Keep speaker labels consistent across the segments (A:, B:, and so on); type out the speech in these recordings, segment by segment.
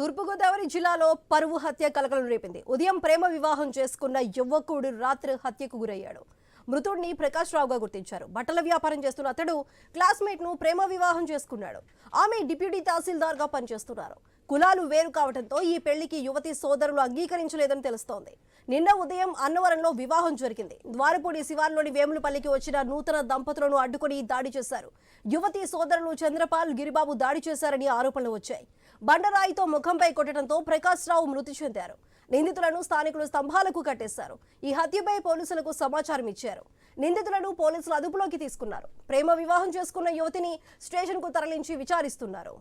A: తూర్పుగోదావరి జిల్లాలో పరువు హత్య కలకలం రేపింది. ఉదయం ప్రేమ వివాహం చేసుకున్న యువకుడు రాత్రి హత్యకు గురయ్యాడు. మృతుడిని ప్రకాష్ రావుగా గుర్తించారు. బట్టల వ్యాపారం చేస్తున్న అతడు క్లాస్మేట్ ను ప్రేమ వివాహం చేసుకున్నాడు. ఆమె డిప్యూటీ తహసీల్దార్ గా పనిచేస్తున్నారు. కులాలు వేరు కావడంతో ఈ పెళ్లికి యువతి సోదరులు అంగీకరించలేదని తెలుస్తోంది. నిన్న ఉదయం అన్నవరంలో వివాహం జరిగింది. ద్వారపూడి శివార్లోని వేములపల్లికి వచ్చిన నూతన దంపతులను అడ్డుకొని దాడి చేశారు. యువతి సోదరులు చంద్రపాల్, గిరిబాబు దాడి చేశారని ఆరోపణలు వచ్చాయి. బండరాయితో ముఖంపై కొట్టడంతో ప్రకాష్ రావు మృతి చెందారు. నిందితులను స్థానికులు స్తంభాలకు కట్టేశారు. ఈ హత్యపై పోలీసులకు సమాచారం ఇచ్చారు. నిందితులను పోలీసులు అదుపులోకి తీసుకున్నారు. ప్రేమ వివాహం చేసుకున్న యువతిని స్టేషన్ కు తరలించి విచారిస్తున్నారు.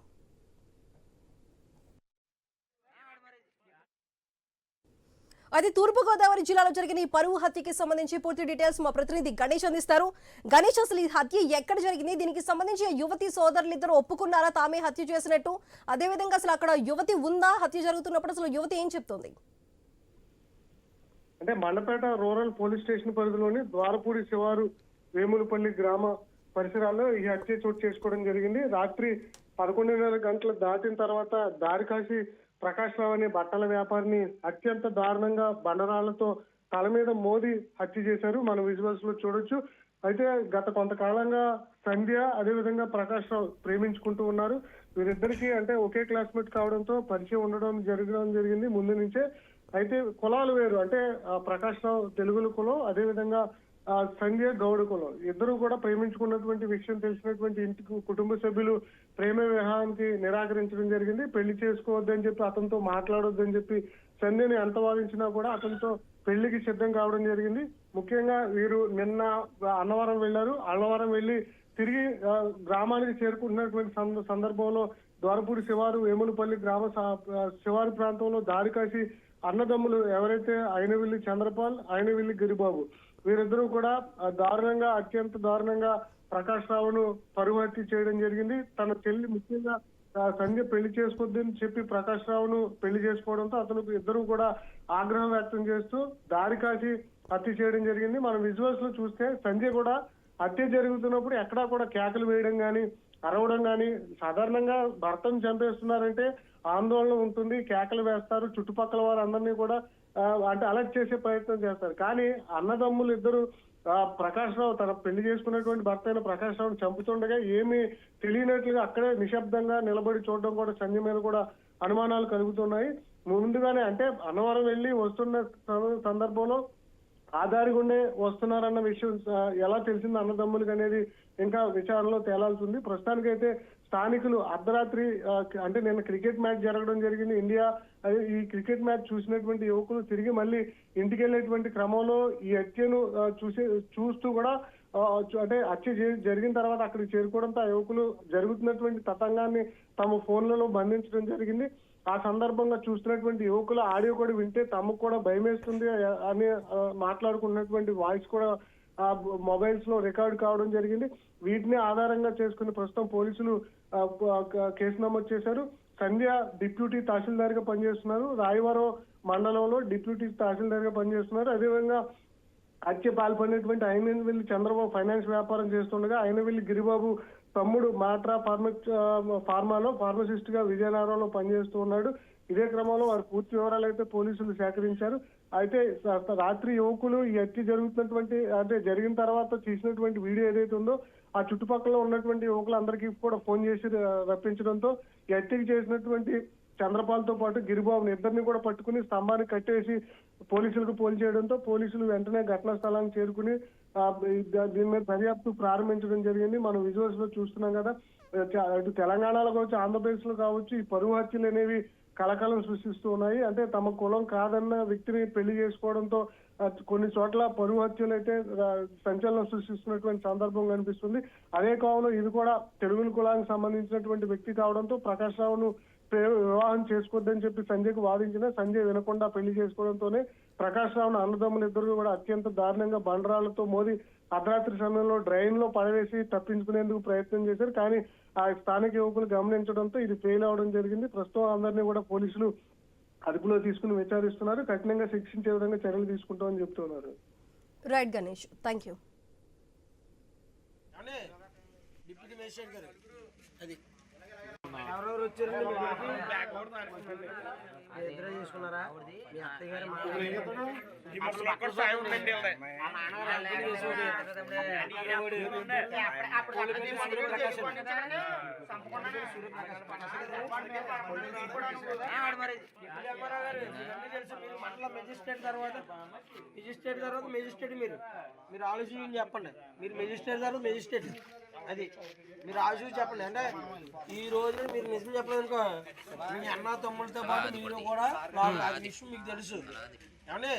A: అయితే తూర్పుగోదావరి జిల్లాలో జరిగిన ఈ పరువు హత్యకి సంబంధించి పూర్తి డీటెయిల్స్ మా ప్రతినిధి గణేష్ అందిస్తారు. గణేష్, అసలు ఈ హత్య ఎక్కడ జరిగింది? దీనికి సంబంధించి యువతి సోదరులు ఇద్దరు ఒప్పుకున్నారా తామే హత్య చేసినట్టు? అదేవిధంగా అసలు అక్కడ యువతి ఉందా? హత్య జరుగుతున్నప్పుడు అసలు యువతి ఏం చెప్తోంది?
B: అంటే మండపేట రూరల్ పోలీస్ స్టేషన్ పరిధిలోని ద్వారపూడి శివారు వేములపల్లి గ్రామ పరిసరాల్లో ఈ హత్య చోటు చేసుకోవడం జరిగింది. రాత్రి 11:30 గంటలు దాటిన తర్వాత దారికాసి ప్రకాష్ రావు అనే బట్టల వ్యాపారిని అత్యంత దారుణంగా బండరాళ్లతో తల మీద మోది హత్య చేశారు. మనం విజువల్స్ లో చూడొచ్చు. అయితే గత కొంతకాలంగా సంధ్య అదేవిధంగా ప్రకాష్ రావు ప్రేమించుకుంటూ ఉన్నారు. వీరిద్దరికి అంటే ఒకే క్లాస్మేట్ కావడంతో పరిచయం జరగడం జరిగింది ముందు నుంచే. అయితే కులాలు వేరు, అంటే ప్రకాష్ రావు తెలుగుల కులం, అదేవిధంగా సంధ్య గౌడ కులం. ఇద్దరు కూడా ప్రేమించుకున్నటువంటి విషయం తెలిసినటువంటి ఇంటికి కుటుంబ సభ్యులు ప్రేమ వివాహానికి నిరాకరించడం జరిగింది. పెళ్లి చేసుకోవద్దని చెప్పి, అతనితో మాట్లాడొద్దని చెప్పి సంధ్యని ఎంత వాదించినా కూడా అతనితో పెళ్లికి సిద్ధం కావడం జరిగింది. ముఖ్యంగా వీరు నిన్న అన్నవరం వెళ్లారు. అన్నవరం వెళ్లి తిరిగి గ్రామానికి చేరుకుంటున్నటువంటి సందర్భంలో ద్వారపూడి శివారు వేములపల్లి గ్రామ శివారు ప్రాంతంలో దారికాసి అన్నదమ్ములు ఎవరైతే అయినవిల్లి చంద్రపాల్, అయినవిల్లి గిరిబాబు, వీరిద్దరూ కూడా దారుణంగా, అత్యంత దారుణంగా ప్రకాష్ రావును పరువు హత్య చేయడం జరిగింది. తన చెల్లి ముఖ్యంగా సంధ్య పెళ్లి చేసుకోవద్దని చెప్పి ప్రకాష్ రావును పెళ్లి చేసుకోవడంతో అతను ఇద్దరు కూడా ఆగ్రహం వ్యక్తం చేస్తూ దారికాసి హత్య చేయడం జరిగింది. మనం విజువల్స్ లో చూస్తే సంధ్య కూడా హత్య జరుగుతున్నప్పుడు ఎక్కడా కూడా కేకలు వేయడం గాని, అరవడం గాని, సాధారణంగా భర్తను చంపేస్తున్నారంటే ఆందోళన ఉంటుంది, కేకలు వేస్తారు, చుట్టుపక్కల వారందరినీ కూడా అంటే అలర్ట్ చేసే ప్రయత్నం చేస్తారు. కానీ అన్నదమ్ములు ఇద్దరు ప్రకాష్ రావు తన పెళ్లి చేసుకున్నటువంటి భర్త అయిన ప్రకాష్ రావును చంపుతుండగా ఏమీ తెలియనట్లుగా అక్కడే నిశ్శబ్దంగా నిలబడి చూడడం కూడా సంధ్య మీద కూడా అనుమానాలు కలుగుతున్నాయి. ముందుగానే అంటే అన్నవరం వెళ్లి వస్తున్న సందర్భంలో ఆధారి గుండే వస్తున్నారన్న విషయం ఎలా తెలిసింది అన్నదమ్ములకి అనేది ఇంకా విచారణలో తేలాల్సింది. ప్రస్తుతానికైతే స్థానికులు అర్ధరాత్రి అంటే నిన్న క్రికెట్ మ్యాచ్ జరగడం జరిగింది. ఇండియా ఈ క్రికెట్ మ్యాచ్ చూసినటువంటి యువకులు తిరిగి మళ్ళీ ఇంటికి వెళ్ళేటువంటి క్రమంలో ఈ హత్యను చూస్తూ కూడా అంటే హత్య జరిగిన తర్వాత అక్కడికి చేరుకోవడంతో ఆ యువకులు జరుగుతున్నటువంటి తతంగాన్ని తమ ఫోన్లలో బంధించడం జరిగింది. ఆ సందర్భంగా చూస్తున్నటువంటి యువకుల ఆడియో కూడా వింటే తమకు కూడా భయం వేస్తుంది అని మాట్లాడుకున్నటువంటి వాయిస్ కూడా మొబైల్స్ లో రికార్డ్ కావడం జరిగింది. వీటిని ఆధారంగా చేసుకుని ప్రస్తుతం పోలీసులు కేసు నమోదు చేశారు. సంధ్య డిప్యూటీ తహసీల్దార్ గా పనిచేస్తున్నారు. రాయవరం మండలంలో డిప్యూటీ తహసీల్దార్ గా పనిచేస్తున్నారు. అదేవిధంగా హత్య పాల్పడినటువంటి అయినవిల్లి చంద్రబాబు ఫైనాన్స్ వ్యాపారం చేస్తుండగా అయినవిల్లి గిరిబాబు తమ్ముడు మాట్రా ఫార్మాలో ఫార్మసిస్ట్ గా విజయనగరంలో పనిచేస్తూ ఉన్నాడు. ఇదే క్రమంలో వారి పూర్తి వివరాలు అయితే పోలీసులు సేకరించారు. అయితే రాత్రి యువకులు ఈ హత్య జరుగుతున్నటువంటి అంటే జరిగిన తర్వాత తీసినటువంటి వీడియో ఏదైతే ఉందో ఆ చుట్టుపక్కల ఉన్నటువంటి యువకులందరికీ కూడా ఫోన్ చేసి రప్పించడంతో ఈ హత్యకి చేసినటువంటి చంద్రపాల్తో పాటు గిరిబాబుని ఇద్దరిని కూడా పట్టుకుని స్తంభానికి కట్టేసి పోలీసులకు పోల్ చేయడంతో పోలీసులు వెంటనే ఘటనా స్థలానికి చేరుకుని దీని మీద దర్యాప్తు ప్రారంభించడం జరిగింది. మనం విజువల్స్ లో చూస్తున్నాం కదా, అటు తెలంగాణలో కావచ్చు, ఆంధ్రప్రదేశ్ లో కావచ్చు, ఈ పరువు హత్యలు అనేవి కలకలం సృష్టిస్తూ ఉన్నాయి. అంటే తమ కులం కాదన్న వ్యక్తిని పెళ్లి చేసుకోవడంతో కొన్ని చోట్ల పరువు హత్యలు అయితే సంచలనం సృష్టిస్తున్నటువంటి సందర్భం కనిపిస్తుంది. అదే కాలంలో ఇది కూడా తెలుగుల కులానికి సంబంధించినటువంటి వ్యక్తి కావడంతో ప్రకాష్ రావును వివాహం చేసుకోవద్దని చెప్పి సంజయ్కు వాదించిన సంజయ్ వినకుండా పెళ్లి చేసుకోవడంతోనే ప్రకాష్ రావును అన్నదమ్ములు ఇద్దరు కూడా అత్యంత దారుణంగా బండరాళ్లతో మోది అర్ధరాత్రి సమయంలో డ్రైన్ లో పడవేసి తప్పించుకునేందుకు ప్రయత్నం చేశారు. కానీ ఆ స్థానిక యువకులు గమనించడంతో ఇది ఫెయిల్ అవడం జరిగింది. ప్రస్తుతం అందరినీ కూడా పోలీసులు అదుపులో తీసుకుని విచారిస్తున్నారు. కఠినంగా శిక్షించే విధంగా చర్యలు తీసుకుంటామని చెప్తున్నారు.
A: Right Ganesh, thank you.
C: ఎవరెవరు వచ్చారు ఇద్దరు చేసుకున్నారా? మీ అత్తయ్య గారు మెజిస్ట్రేట్ తర్వాత మెజిస్ట్రేట్ మీరు ఆలోచించి చెప్పండి. మీరు మెజిస్ట్రేట్ తర్వాత మెజిస్ట్రేట్ అది మీరు ఆలోచించి చెప్పండి. అంటే ఈ రోజు మీరు నిజం చెప్పలేదనుకో మీ అన్న తమ్ముళ్ళతో పాటు మీరు కూడా విషయం మీకు తెలుసు. ఏమండి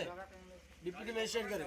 C: డిప్యూటీ మేజిస్ట్రేట్ గారు